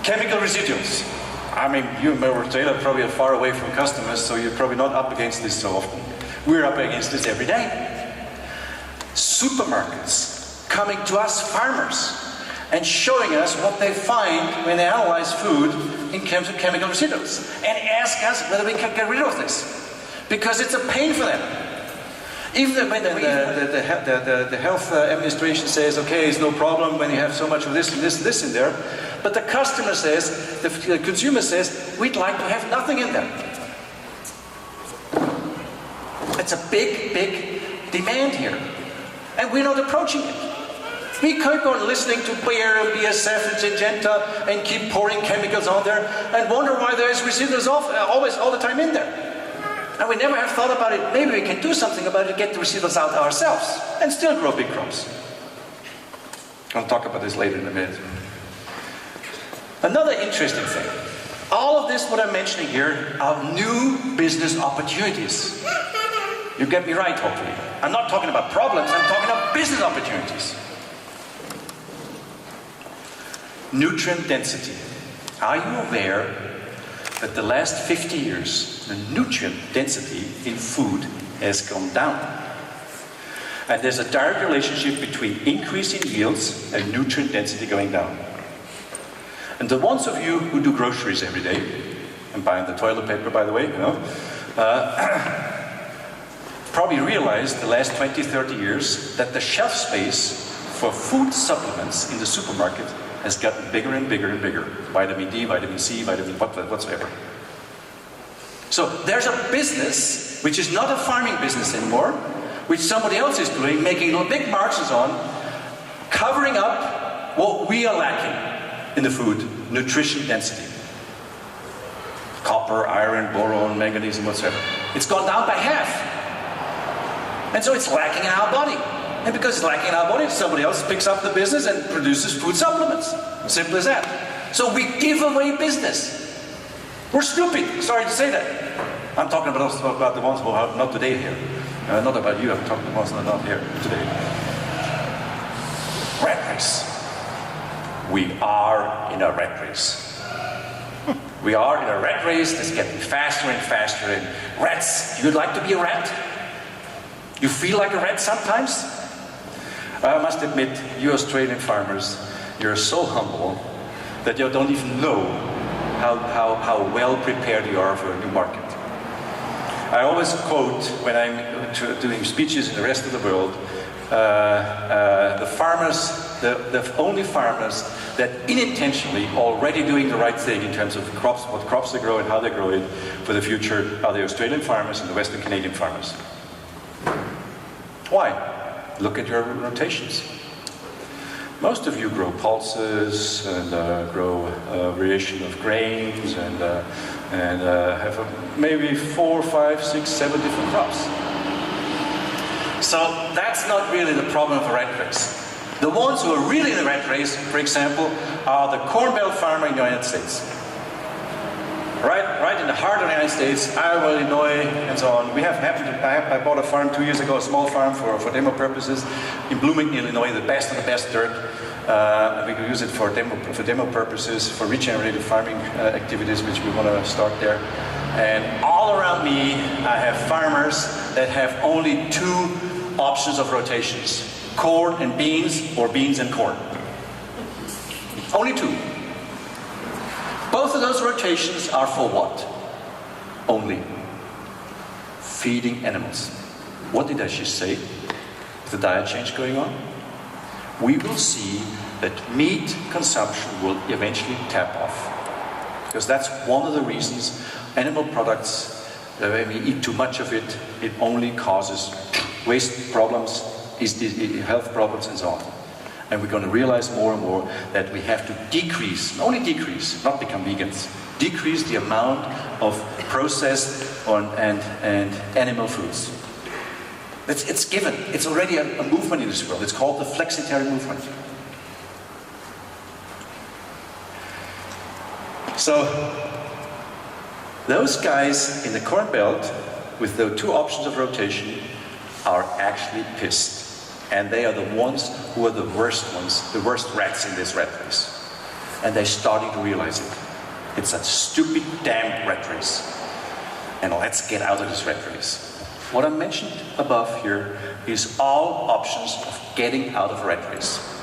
chemical residuals. I mean, you in Australia probably are far away from customers, so you're probably not up against this so often. We're up against this every day. Supermarkets coming to us, farmers, and showing us what they find when they analyze food in terms of chemical residuals, and ask us whether we can get rid of this, because it's a pain for them. Even when the health administration says, okay, it's no problem when you have so much of this and this and this in there, but the customer says, the consumer says, we'd like to have nothing in there. It's a big, big demand here, and we're not approaching it. We keep on listening to Bayer and BASF and Syngenta and keep pouring chemicals on there and wonder why there's residuals always all the time in there. And we never have thought about it. Maybe we can do something about it, get the residuals out ourselves and still grow big crops. I'll talk about this later in a minute. Another interesting thing. All of this, what I'm mentioning here, are new business opportunities. You get me right, hopefully. I'm not talking about problems, I'm talking about business opportunities. Nutrient density. Are you aware that the last 50 years, the nutrient density in food has gone down? And there's a direct relationship between increasing yields and nutrient density going down. And the ones of you who do groceries every day, and buying the toilet paper, by the way, you know, probably realized the last 20, 30 years that the shelf space for food supplements in the supermarket has gotten bigger and bigger and bigger. Vitamin D, vitamin C, vitamin whatsoever. So there's a business, which is not a farming business anymore, which somebody else is doing, making little big margins on, covering up what we are lacking in the food, nutrition density. Copper, iron, boron, manganese, and whatsoever. It's gone down by half. And so it's lacking in our body. And because it's lacking in our body, somebody else picks up the business and produces food supplements. Simple as that. So we give away business. We're stupid, sorry to say that. I'm talking about the ones who are not today here. Not about you, I'm talking about the ones who are not here today. Rat race. We are in a rat race. We are in a rat race that's getting faster and faster. And rats, you'd like to be a rat? You feel like a rat sometimes? I must admit, you Australian farmers, you're so humble that you don't even know how well prepared you are for a new market. I always quote, when I'm doing speeches in the rest of the world, the farmers, the only farmers that unintentionally already doing the right thing in terms of crops, what crops they grow and how they grow it for the future, are the Australian farmers and the Western Canadian farmers. Why? Look at your rotations. Most of you grow pulses and grow variation of grains and have maybe 4, 5, 6, 7 different crops. So that's not really the problem of the rat race. The ones who are really in the rat race, for example, are the Corn Belt farmer in the United States. Right in the heart of the United States, Iowa, Illinois, and so on. I bought a farm 2 years ago, a small farm for demo purposes in Bloomington, Illinois, the best of the best dirt. We can use it for demo purposes, for regenerative farming activities, which we want to start there. And all around me, I have farmers that have only 2 options of rotations: corn and beans, or beans and corn. Only 2. Both of those rotations are for what? Only feeding animals. What did I just say? With the diet change going on? We will see that meat consumption will eventually tap off. Because that's one of the reasons animal products, when we eat too much of it, it only causes waste problems, health problems, and so on. And we're going to realize more and more that we have to decrease, only decrease, not become vegans, decrease the amount of processed and animal foods. It's given. It's already a movement in this world. It's called the flexitarian movement. So, those guys in the Corn Belt with the 2 options of rotation are actually pissed. And they are the ones who are the worst ones, the worst rats in this rat race. And they're starting to realize it. It's a stupid damn rat race. And let's get out of this rat race. What I mentioned above here is all options of getting out of a rat race.